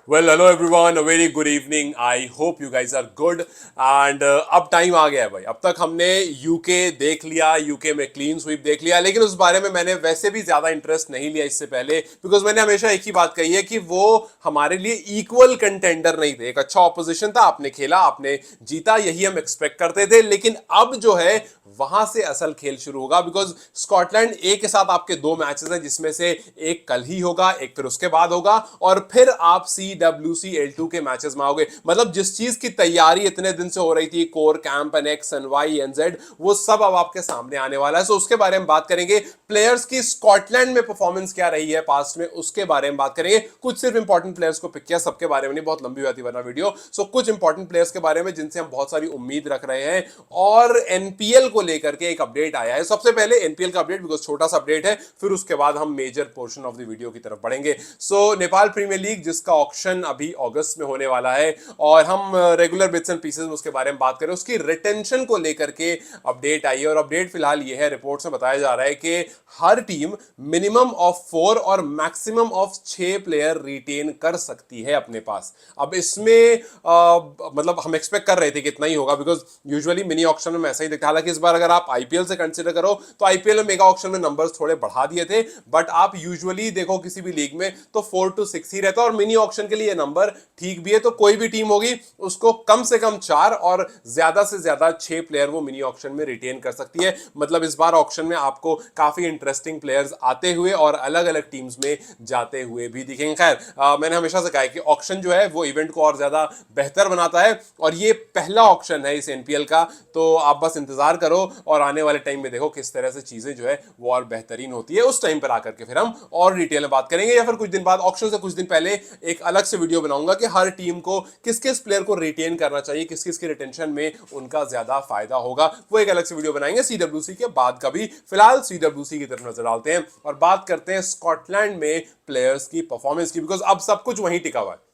Well, hello everyone, a very good evening. I hope you guys are good. And अब time आ गया है भाई. अब तक हमने यूके देख लिया, यूके में क्लीन स्वीप देख लिया, लेकिन उस बारे में मैंने वैसे भी ज्यादा इंटरेस्ट नहीं लिया इससे पहले, बिकॉज मैंने हमेशा एक ही बात कही है कि वो हमारे लिए इक्वल कंटेंडर नहीं थे. एक अच्छा ऑपोजिशन था, आपने खेला, आपने जीता, यही हम एक्सपेक्ट करते थे. लेकिन अब जो है वहां से असल खेल शुरू होगा, बिकॉज स्कॉटलैंड ए के साथ आपके दो मैचेस हैं, जिसमें से एक कल ही होगा, एक फिर उसके बाद होगा, और फिर आप CWC L2 के मैचेस में आओगे. मतलब जिस चीज की तैयारी इतने दिन से हो रही थी, core camp NX NY NZ, वो सब अब आपके सामने आने वाला है. सो उसके बारे में बात करेंगे. प्लेयर्स की स्कॉटलैंड में परफॉर्मेंस क्या रही है पास्ट में, उसके बारे में बात करेंगे. कुछ सिर्फ इंपॉर्टेंट प्लेयर्स को पिक किया, सबके बारे में नहीं, बहुत लंबी होती वरना वीडियो. सो कुछ इंपॉर्टेंट प्लेयर्स के बारे में जिनसे हम बहुत सारी उम्मीद रख रहे हैं, और एनपीएल को लेकर के एक अपडेट आया है. सबसे पहले एनपीएल का अपडेट, बिकॉज छोटा सा अपडेट है, फिर उसके बाद हम major portion of the video की तरफ बढ़ेंगे. सो नेपाल प्रीमियर लीग, जिसका ऑक्शन अभी अगस्त में होने वाला है, और हम रेगुलर बिट्स एंड पीसेस में उसके बारे में बात करें, उसकी रिटेंशन को लेकर के अपडेट आई है. और अपडेट फिलहाल ये है, रिपोर्ट में बताया जा रहा है कि हर टीम मिनिमम ऑफ 4 और मैक्सिमम ऑफ 6 प्लेयर रिटेन कर सकती है अपने पास. अब इसमें मतलब हम एक्सपेक्ट कर रहे थे कि इतना ही होगा, बिकॉज यूजुअली मिनी ऑक्शन में ऐसा ही दिखता है. हालांकि इस बार अगर आप आईपीएल से कंसीडर करो तो आईपीएल में मेगा ऑक्शन में नंबर्स थोड़े बढ़ा दिए थे, बट आप यूजुअली देखो किसी भी लीग में तो 4 to 6 ही रहता है. और मिनी ऑक्शन के लिए नंबर ठीक भी है. तो कोई भी टीम होगी उसको कम से कम 4 और ज्यादा से ज्यादा 6 प्लेयर वो मिनी ऑक्शन में रिटेन कर सकती है. मतलब इस बार ऑक्शन में आपको काफी इंटरेस्टिंग प्लेयर्स आते हुए और अलग अलग टीम्स में जाते हुए भी दिखेंगे. खैर, मैंने हमेशा से कहा है कि ऑक्शन जो है वो इवेंट को और ज्यादा बेहतर बनाता है, और ये पहला ऑक्शन है इस एनपीएल का. तो आप बस इंतजार करो और आने वाले टाइम में देखो किस तरह से चीजें जो है वो और बेहतरीन होती है. उस टाइम पर आकर के फिर हम और डिटेल में बात करेंगे, या फिर कुछ दिन बाद, ऑक्शन से कुछ दिन पहले एक अलग से वीडियो बनाऊंगा कि हर टीम को किस किस प्लेयर को रिटेन करना चाहिए, किस किस की रिटेंशन में उनका ज्यादा फायदा होगा. वो एक अलग से वीडियो बनाएंगे सीडब्ल्यूसी के बाद का भी. फिलहाल सीडब्ल्यूसी की तरफ नजर डालते हैं और बात करते हैं स्कॉटलैंड में प्लेयर्स की परफॉर्मेंस की, बिकॉज अब सब कुछ वहीं टिका हुआ है.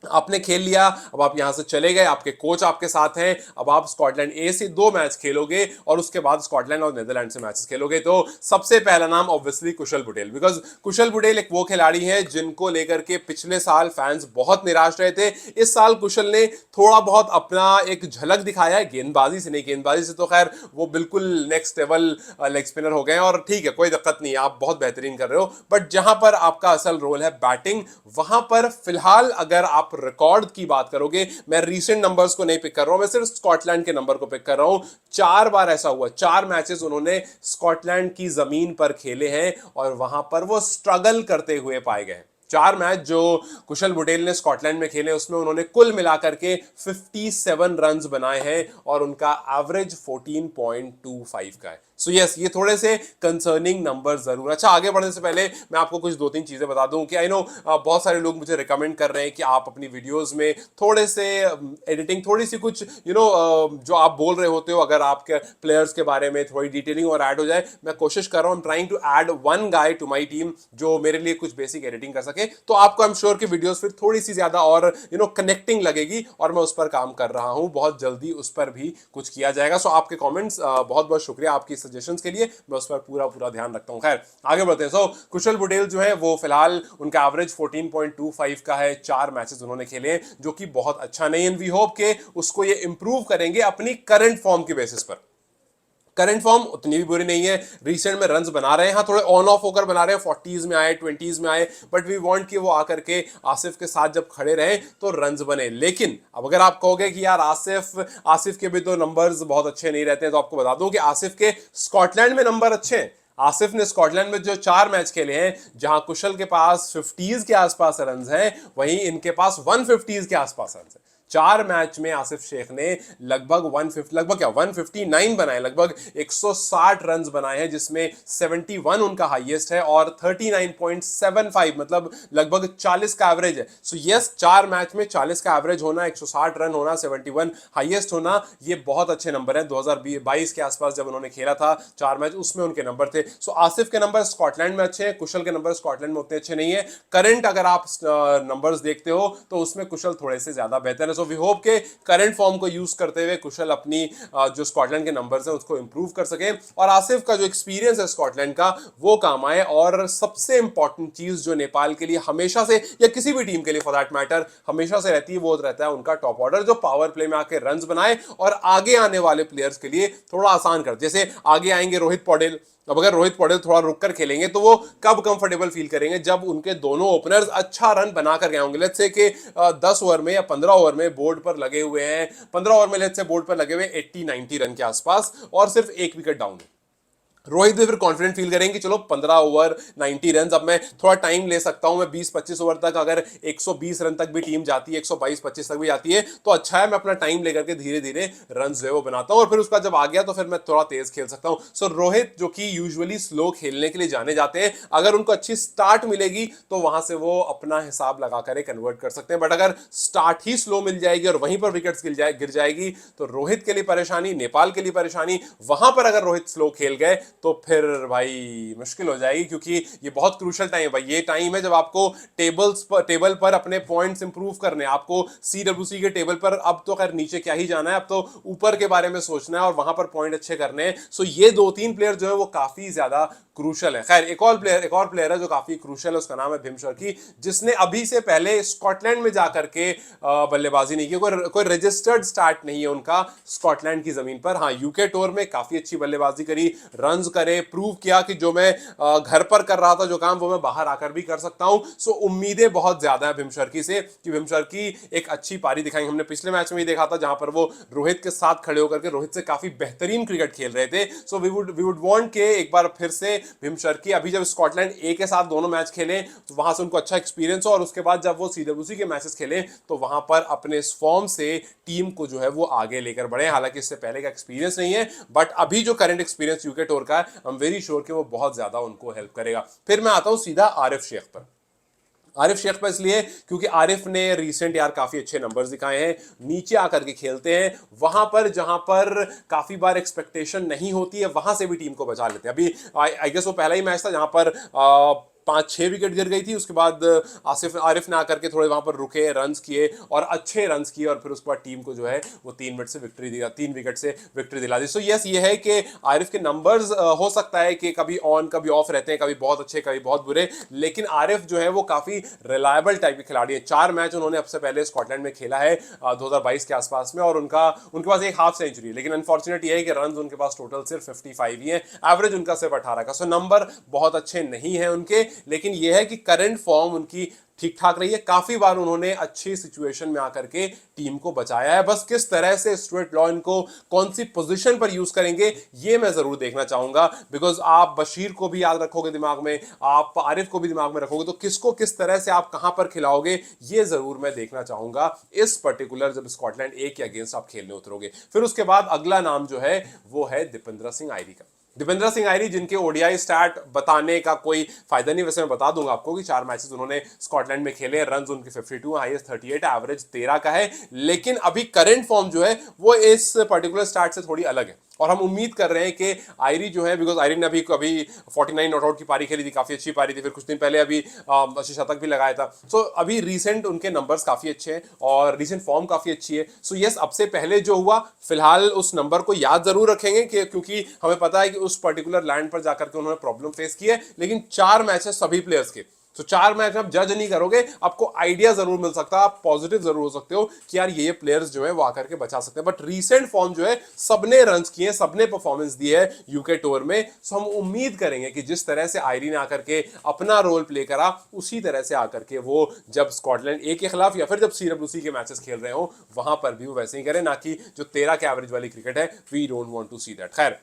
आपने खेल लिया, अब आप यहां से चले गए, आपके कोच आपके साथ हैं, अब आप स्कॉटलैंड ए से 2 मैच खेलोगे और उसके बाद स्कॉटलैंड और नीदरलैंड से मैचेस खेलोगे. तो सबसे पहला नाम ऑब्वियसली कुशल बुटेल, बिकॉज कुशल बुटेल एक वो खिलाड़ी है जिनको लेकर के पिछले साल फैंस बहुत निराश रहे थे. इस साल कुशल ने थोड़ा बहुत अपना एक झलक दिखाया है, गेंदबाजी से नहीं. गेंदबाजी से तो खैर वो बिल्कुल नेक्स्ट लेवल लेग स्पिनर हो गए हैं, और ठीक है, कोई दिक्कत नहीं है, आप बहुत बेहतरीन कर रहे हो. बट जहां पर आपका असल रोल है बैटिंग, वहां पर फिलहाल अगर आप रिकॉर्ड की बात करोगे, मैं रीसेंट नंबर्स को नहीं पिक कर रहा हूं, मैं सिर्फ स्कॉटलैंड के नंबर को पिक कर रहा हूं. 4 बार ऐसा हुआ, 4 मैचेस उन्होंने स्कॉटलैंड की जमीन पर खेले हैं, और वहां पर वो स्ट्रगल करते हुए पाए गए. 4 मैच जो कुशल बुटेल ने स्कॉटलैंड में खेले, उसमें उन्होंने कुल मिलाकर के 57 रन्स बनाए हैं, और उनका एवरेज 14.25 का है. सो यस, ये थोड़े से कंसर्निंग नंबर जरूर. अच्छा, आगे बढ़ने से पहले मैं आपको कुछ 2-3 चीजें बता दूं कि आई नो बहुत सारे लोग मुझे रिकमेंड कर रहे हैं कि आप अपनी वीडियोस में थोड़े से एडिटिंग, थोड़ी सी कुछ जो आप बोल रहे होते हो, अगर आपके प्लेयर्स के बारे में थोड़ी डिटेलिंग और ऐड हो जाए. मैं कोशिश कर रहा हूं, trying to add one guy to my team जो मेरे लिए कुछ बेसिक एडिटिंग कर सके. तो आपको आई एम श्योर कि वीडियोस फिर थोड़ी सी ज्यादा और कनेक्टिंग लगेगी, और मैं उस पर काम कर रहा हूं. बहुत जल्दी उस पर भी कुछ किया जाएगा. सो आपके कमेंट्स, बहुत बहुत शुक्रिया आपकी सजेशंस के लिए, मैं उस पर पूरा पूरा ध्यान रखता हूं. खैर, आगे बढ़ते हैं. सो कुशल बुटेल जो है वो फिलहाल उनका एवरेज 14.25 का है. 4 मैचेस उन्होंने खेले हैं, जो कि बहुत अच्छा नहीं. एंड वी होप के उसको ये इंप्रूव करेंगे अपनी करंट फॉर्म की बेसिस पर. करंट फॉर्म उतनी भी बुरी नहीं है, रिसेंट में रन्स बना रहे हैं, हाँ थोड़े ऑन ऑफ होकर बना रहे हैं, 40s में आए, 20s में आए, बट वी वांट कि वो आकर के आसिफ के साथ जब खड़े रहे तो रन्स बने. लेकिन अब अगर आप कहोगे कि यार आसिफ के भी तो नंबर्स बहुत अच्छे नहीं रहते हैं, तो आपको बता दूं कि आसिफ के स्कॉटलैंड में नंबर अच्छे हैं. आसिफ ने स्कॉटलैंड में जो 4 मैच खेले हैं, जहां कुशल के पास 50s के आसपास रन्स हैं, वहीं इनके पास 150s के आसपास रन्स हैं. 4 मैच में आसिफ शेख ने लगभग 159 बनाए, लगभग 160 रन्स बनाए हैं, जिसमें 71 उनका हाईएस्ट है, और 39.75 मतलब लगभग 40 का एवरेज है. सो यस, 4 मैच में 40 का एवरेज होना, 160 रन होना, 71 हाईएस्ट होना, ये बहुत अच्छे नंबर है. 2022 के आसपास जब उन्होंने खेला था 4 मैच, उसमें उनके नंबर थे. सो आसिफ के नंबर स्कॉटलैंड में अच्छे हैं, कुशल के नंबर स्कॉटलैंड में उतने अच्छे नहीं है. करंट अगर आप नंबर्स देखते हो तो उसमें कुशल थोड़े से ज्यादा बेहतर है. है। सो वी होप के करंट फॉर्म को यूज करते हुए कुशल अपनी जो स्कॉटलैंड के नंबर्स हैं उसको इंप्रूव कर सके और आसिफ का जो एक्सपीरियंस है स्कॉटलैंड का वो काम आए। और सबसे इंपॉर्टेंट चीज जो नेपाल के लिए हमेशा से या किसी भी टीम के लिए फॉर दैट मैटर हमेशा से रहती है वो रहता है उनका टॉप ऑर्डर जो पावर प्ले में आके रन्स बनाए और आगे आने वाले प्लेयर्स के लिए थोड़ा आसान कर। जैसे आगे आएंगे रोहित पौडेल, अब अगर रोहित पौडेल थोड़ा रुक कर खेलेंगे तो वो कब कंफर्टेबल फील करेंगे, जब उनके दोनों ओपनर्स अच्छा रन बनाकर गए होंगे। लेट्स से कि 10 ओवर में या 15 ओवर में बोर्ड पर लगे हुए हैं, 15 ओवर में लेट्स से बोर्ड पर लगे हुए 80-90 रन के आसपास और सिर्फ एक विकेट डाउन है। रोहित भी फिर कॉन्फिडेंट फील करेंगे कि चलो 15 ओवर 90 रन, अब मैं थोड़ा टाइम ले सकता हूं, मैं 20-25 ओवर तक अगर 120 रन तक भी टीम जाती है, 122-25 तक भी जाती है तो अच्छा है, मैं अपना टाइम लेकर के धीरे धीरे रन जो है वो बनाता हूं और फिर उसका जब आ गया तो फिर मैं थोड़ा तेज खेल सकता हूं। सो रोहित जो कि यूजुअली स्लो खेलने के लिए जाने जाते हैं, अगर उनको अच्छी स्टार्ट मिलेगी तो वहां से वो अपना हिसाब लगाकर कन्वर्ट कर सकते हैं। बट अगर स्टार्ट ही स्लो मिल जाएगी और वहीं पर विकेट्स गिर जाएगी तो रोहित के लिए परेशानी, नेपाल के लिए परेशानी। वहां पर अगर रोहित स्लो खेल गए तो फिर भाई मुश्किल हो जाएगी, क्योंकि ये बहुत क्रूशियल टाइम है भाई। ये टाइम है जब आपको टेबल पर अपने पॉइंट्स इंप्रूव करने, आपको सीडब्ल्यूसी के टेबल पर अब तो खैर नीचे क्या ही जाना है, अब तो ऊपर के बारे में सोचना है और वहां पर पॉइंट अच्छे करने हैं। सो ये 2-3 प्लेयर जो है वो काफी ज्यादा क्रूशियल है। खैर एक और प्लेयर है जो काफी क्रूशियल है, उसका नाम है भीम शर्की, जिसने अभी से पहले स्कॉटलैंड में जाकर के बल्लेबाजी नहीं की। कोई रजिस्टर्ड स्टार्ट नहीं है उनका स्कॉटलैंड की जमीन पर। हाँ, यूके टूर में काफी अच्छी बल्लेबाजी करी, रन्स करे, प्रूव किया कि जो मैं घर पर कर रहा था जो काम वो मैं बाहर आकर भी कर सकता हूं। सो उम्मीदें बहुत ज्यादा है भीम शर्की से कि भीम शर्की एक अच्छी पारी दिखाएंगे। हमने पिछले मैच में ही देखा था जहां पर वो रोहित के साथ खड़े होकर के रोहित से काफी बेहतरीन क्रिकेट खेल रहे थे। सो वी वुड वांट के एक बार फिर से भीम शर्की, अभी जब स्कॉटलैंड ए के साथ दोनों मैच खेले तो वहां से उनको अच्छा एक्सपीरियंस हो और उसके बाद जब वो सीडब्ल्यूसी के मैचेस खेले तो वहां पर अपने इस फॉर्म से टीम को जो है वो आगे लेकर बढ़े। हालांकि इससे पहले का एक्सपीरियंस नहीं है, बट अभी जो करंट एक्सपीरियंस यूके टूर का है आई एम वेरी श्योर कि वो बहुत ज्यादा उनको हेल्प करेगा। फिर मैं आता हूं सीधा आरिफ शेख पर। आरिफ शेख पर इसलिए क्योंकि आरिफ ने रिसेंट यार काफी अच्छे नंबर्स दिखाए हैं, नीचे आकर के खेलते हैं वहां पर जहां पर काफी बार एक्सपेक्टेशन नहीं होती है, वहां से भी टीम को बचा लेते हैं। अभी आई गेस वो पहला ही मैच था जहां पर 5-6 विकेट गिर गई थी, उसके बाद आरिफ ने आकर के थोड़े वहां पर रुके, रन्स किए और अच्छे रन्स किए और फिर उसके बाद टीम को जो है वो 3 विकेट से विक्ट्री दिला दी। सो यस, ये है कि आरिफ के नंबर्स हो सकता है कि कभी ऑन कभी ऑफ रहते हैं, कभी बहुत अच्छे कभी बहुत बुरे, लेकिन आरिफ जो है वो काफी रिलायबल टाइप के खिलाड़ी है। 4 मैच उन्होंने सबसे पहले स्कॉटलैंड में खेला है 2022 के आसपास में और उनके पास एक हाफ सेंचुरी है, लेकिन अनफॉर्चुनेट ये है कि रन उनके पास टोटल सिर्फ 55 ही है, एवरेज उनका सिर्फ 18 का। सो नंबर बहुत अच्छे नहीं है उनके, लेकिन यह है कि करंट फॉर्म उनकी ठीक ठाक रही है। काफी बार उन्होंने अच्छी सिचुएशन में आकर के टीम को बचाया है। बस किस तरह से स्टुअर्ट लॉ इनको कौन सी पोजीशन पर यूज करेंगे ये मैं जरूर देखना चाहूंगा, बिकॉज आप बशीर को भी याद रखोगे दिमाग में, आप आरिफ को भी दिमाग में रखोगे, तो किसको किस तरह से आप कहां पर खिलाओगे ये जरूर मैं देखना चाहूंगा इस पर्टिकुलर जब स्कॉटलैंड ए के अगेंस्ट आप खेलने उतरोगे। फिर उसके बाद अगला नाम जो है वो है दीपेंद्र सिंह आयरी का। दीपेंद्र सिंह आयरी, जिनके ओडीआई स्टैट बताने का कोई फायदा नहीं, वैसे मैं बता दूंगा आपको कि 4 मैचेस उन्होंने स्कॉटलैंड में खेले, रन्स उनके 52, हाईएस्ट 38, एवरेज 13 का है। लेकिन अभी करंट फॉर्म जो है वो इस पर्टिकुलर स्टैट से थोड़ी अलग है और हम उम्मीद कर रहे हैं कि आयरी जो है, बिकॉज आयरी ने अभी 49 नॉट आउट की पारी खेली थी, काफी अच्छी पारी थी, फिर कुछ दिन पहले अभी शतक भी लगाया था। सो अभी रिसेंट उनके नंबर्स काफी अच्छे हैं और रिसेंट फॉर्म काफी अच्छी है। सो यस, अब से पहले जो हुआ फिलहाल उस नंबर को याद जरूर रखेंगे क्योंकि हमें पता है कि उस पर्टिकुलर लैंड पर जाकर के उन्होंने प्रॉब्लम फेस की है, लेकिन 4 मैचेस सभी प्लेयर्स के, तो 4 मैच आप जज नहीं करोगे, आपको आइडिया जरूर मिल सकता है, आप पॉजिटिव जरूर हो सकते हो कि यार ये प्लेयर्स जो है वो आकर के बचा सकते हैं। बट रीसेंट फॉर्म जो है, सबने रन्स किए, सबने परफॉर्मेंस दी है यूके टूर में। सो हम उम्मीद करेंगे कि जिस तरह से आयरी ने आकर के अपना रोल प्ले करा उसी तरह से आकर के वो जब स्कॉटलैंड ए के खिलाफ या फिर जब सीडब्ल्यूसी के मैचेस खेल रहे हो वहां पर भी वो वैसे ही करें, ना कि जो 13 के एवरेज वाली क्रिकेट है। We don't want to see that. खैर,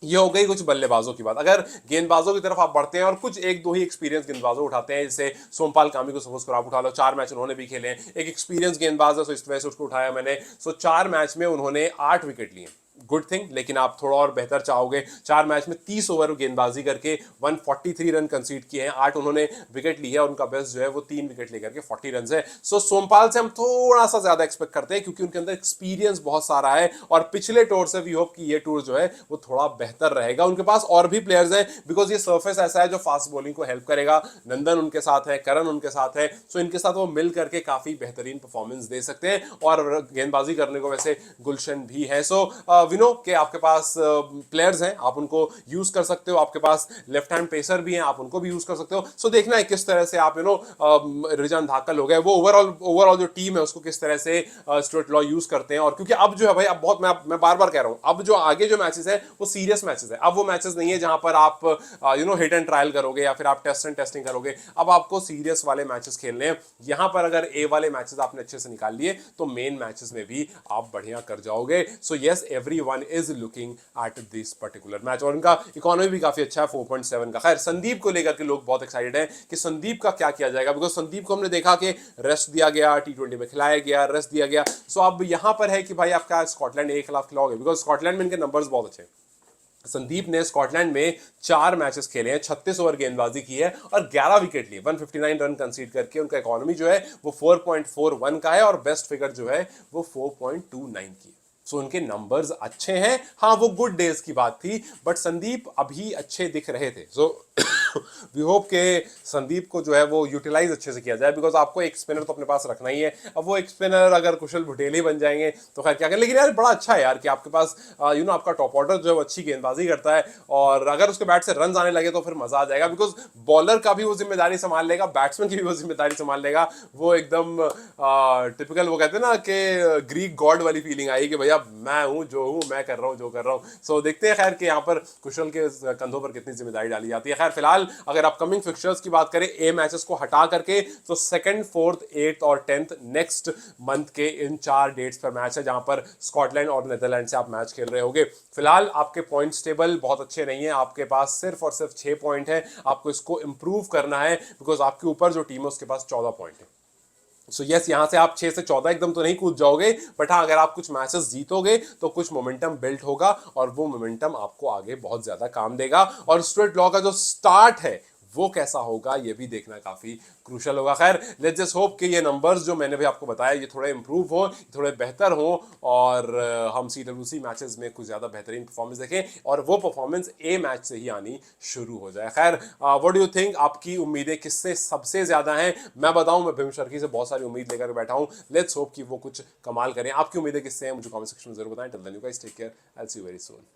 ये हो गई कुछ बल्लेबाजों की बात। अगर गेंदबाजों की तरफ आप बढ़ते हैं और कुछ एक दो ही एक्सपीरियंस गेंदबाजों उठाते हैं, जैसे सोमपाल कामी को सपोज करो आप उठा लो, 4 मैच उन्होंने भी खेले हैं, एक एक्सपीरियंस गेंदबाज है, सो इस वजह से उसको उठाया मैंने। सो 4 मैच में उन्होंने 8 विकेट लिए, गुड थिंग, लेकिन आप थोड़ा और बेहतर चाहोगे। 4 मैच में 30 ओवर गेंदबाजी करके 143 रन कंसीड किए हैं, 8 उन्होंने विकेट ली है, उनका बेस्ट जो है वो 3 विकेट लेकर के 40 रन है। सो सोमपाल से हम थोड़ा सा ज्यादा एक्सपेक्ट करते हैं क्योंकि उनके अंदर एक्सपीरियंस बहुत सारा है और पिछले टूर से वी होप कि ये टूर जो है वो थोड़ा बेहतर रहेगा। उनके पास और भी प्लेयर्स हैं बिकॉज ये सरफेस ऐसा है जो फास्ट बॉलिंग को हेल्प करेगा। नंदन उनके साथ है, करण उनके साथ है, सो इनके साथ वो मिल करके काफी बेहतरीन परफॉर्मेंस दे सकते हैं और गेंदबाजी करने को वैसे गुलशन भी है। सो वी नो कि आपके पास प्लेयर्स हैं, आप उनको यूज कर सकते हो, आपके पास लेफ्ट हैंड पेसर भी हैं, आप उनको भी यूज कर सकते हो। सो देखना है किस तरह से आप रिजान धाकल हो गए, वो ओवरऑल जो टीम है उसको किस तरह से स्टुअर्ट लॉ यूज करते हैं। और क्योंकि अब जो है भाई, अब बहुत मैं बार बार कह रहा हूं, अब जो आगे जो मैचेस है वो सीरियस मैचेस है। अब वो मैचेस नहीं है जहां पर आप हिट एंड ट्रायल करोगे या फिर आप टेस्ट एंड टेस्टिंग करोगे। अब आपको सीरियस वाले मैचेस खेलने हैं। यहां पर अगर ए वाले मैचेस आपने अच्छे से निकाल लिए तो मेन मैचेस में भी आप बढ़िया कर जाओगे। So yes, everyone is looking at this particular match और इनका इकोनॉमी भी काफी अच्छा है 4.7 का। खैर, संदीप को लेकर के लोग बहुत एक्साइटेड हैं कि संदीप का क्या किया जाएगा, बिकॉज संदीप को हमने देखा कि रेस्ट दिया गया, T20 में खिलाया गया, रेस्ट दिया गया। सो अब यहां पर है कि भाई आपका स्कॉटलैंड ए खिलाफ खिलाओगे, बिकॉज स्कॉटलैंड में इनके नंबर्स बहुत अच्छे हैं। संदीप ने स्कॉटलैंड में 4 मैचेस खेले हैं, 36 ओवर गेंदबाजी की है और 11 विकेट लिए, 159 रन कंसीड करके। उनका इकोनॉमी जो है वो 4.41 का है और बेस्ट फिगर जो है वो 4.29 की। सो उनके नंबर्स अच्छे हैं। हाँ, वो गुड डेज की बात थी, बट संदीप अभी अच्छे दिख रहे थे। सो वी होप के संदीप को जो है वो यूटिलाइज अच्छे से किया जाए, बिकॉज आपको एक स्पिनर तो अपने पास रखना ही है। अब वो एक स्पिनर अगर कुशल भुटेल ही बन जाएंगे तो खैर क्या करें, लेकिन यार बड़ा अच्छा है यार कि आपके पास आपका टॉप ऑर्डर जो है अच्छी गेंदबाजी करता है और अगर उसके बैट से रन आने लगे तो फिर मजा आ जाएगा, बिकॉज बॉलर का भी वो जिम्मेदारी संभाल लेगा, बैट्समैन की भी वो जिम्मेदारी संभाल लेगा। वो एकदम टिपिकल वो कहते हैं ना कि ग्रीक गॉड वाली फीलिंग आई कि भैया मैं हूं जो हूं, मैं कर रहा हूं जो कर रहा हूं। सो देखते हैं खैर कि यहाँ पर कुशल के कंधों पर कितनी जिम्मेदारी डाली जाती है। खैर फिलहाल अगर अपकमिंग फिक्चर्स की बात करें ए मैचेस को हटा करके, तो 2nd, 4th, 8th और 10th नेक्स्ट मंथ के इन 4 डेट्स पर मैच है जहां पर स्कॉटलैंड और नीदरलैंड से आप मैच खेल रहे होगे। फिलहाल आपके पॉइंट्स टेबल बहुत अच्छे नहीं है, आपके पास सिर्फ और सिर्फ 6 पॉइंट है। आपको इसको इंप्रूव करना है बिकॉज आपके ऊपर जो टीम है उसके पास 14 पॉइंट है। सो यस, यहां से आप 6 से 14 एकदम तो नहीं कूद जाओगे, बट हाँ अगर आप कुछ मैचेस जीतोगे तो कुछ मोमेंटम बिल्ड होगा और वो मोमेंटम आपको आगे बहुत ज्यादा काम देगा। और स्टुअर्ट लॉ का जो स्टार्ट है वो कैसा होगा ये भी देखना काफी क्रूशल होगा। खैर, लेट्स जस्ट होप कि ये नंबर्स जो मैंने भी आपको बताया ये थोड़े इंप्रूव हो, थोड़े बेहतर हो और हम CWC मैचेस में कुछ ज्यादा बेहतरीन परफॉर्मेंस देखें और वो परफॉर्मेंस ए मैच से ही आनी शुरू हो जाए। खैर, व्हाट डू यू थिंक, आपकी उम्मीदें किससे सबसे ज्यादा हैं? मैं बताऊं, मैं भीम शर्की से बहुत सारी उम्मीद लेकर बैठा हूं। लेट्स होप कि वो कुछ कमाल करें। आपकी उम्मीदें किससे हैं मुझे कमेंट सेक्शन में जरूर बताएं। Till then you guys take care, I will see you very soon.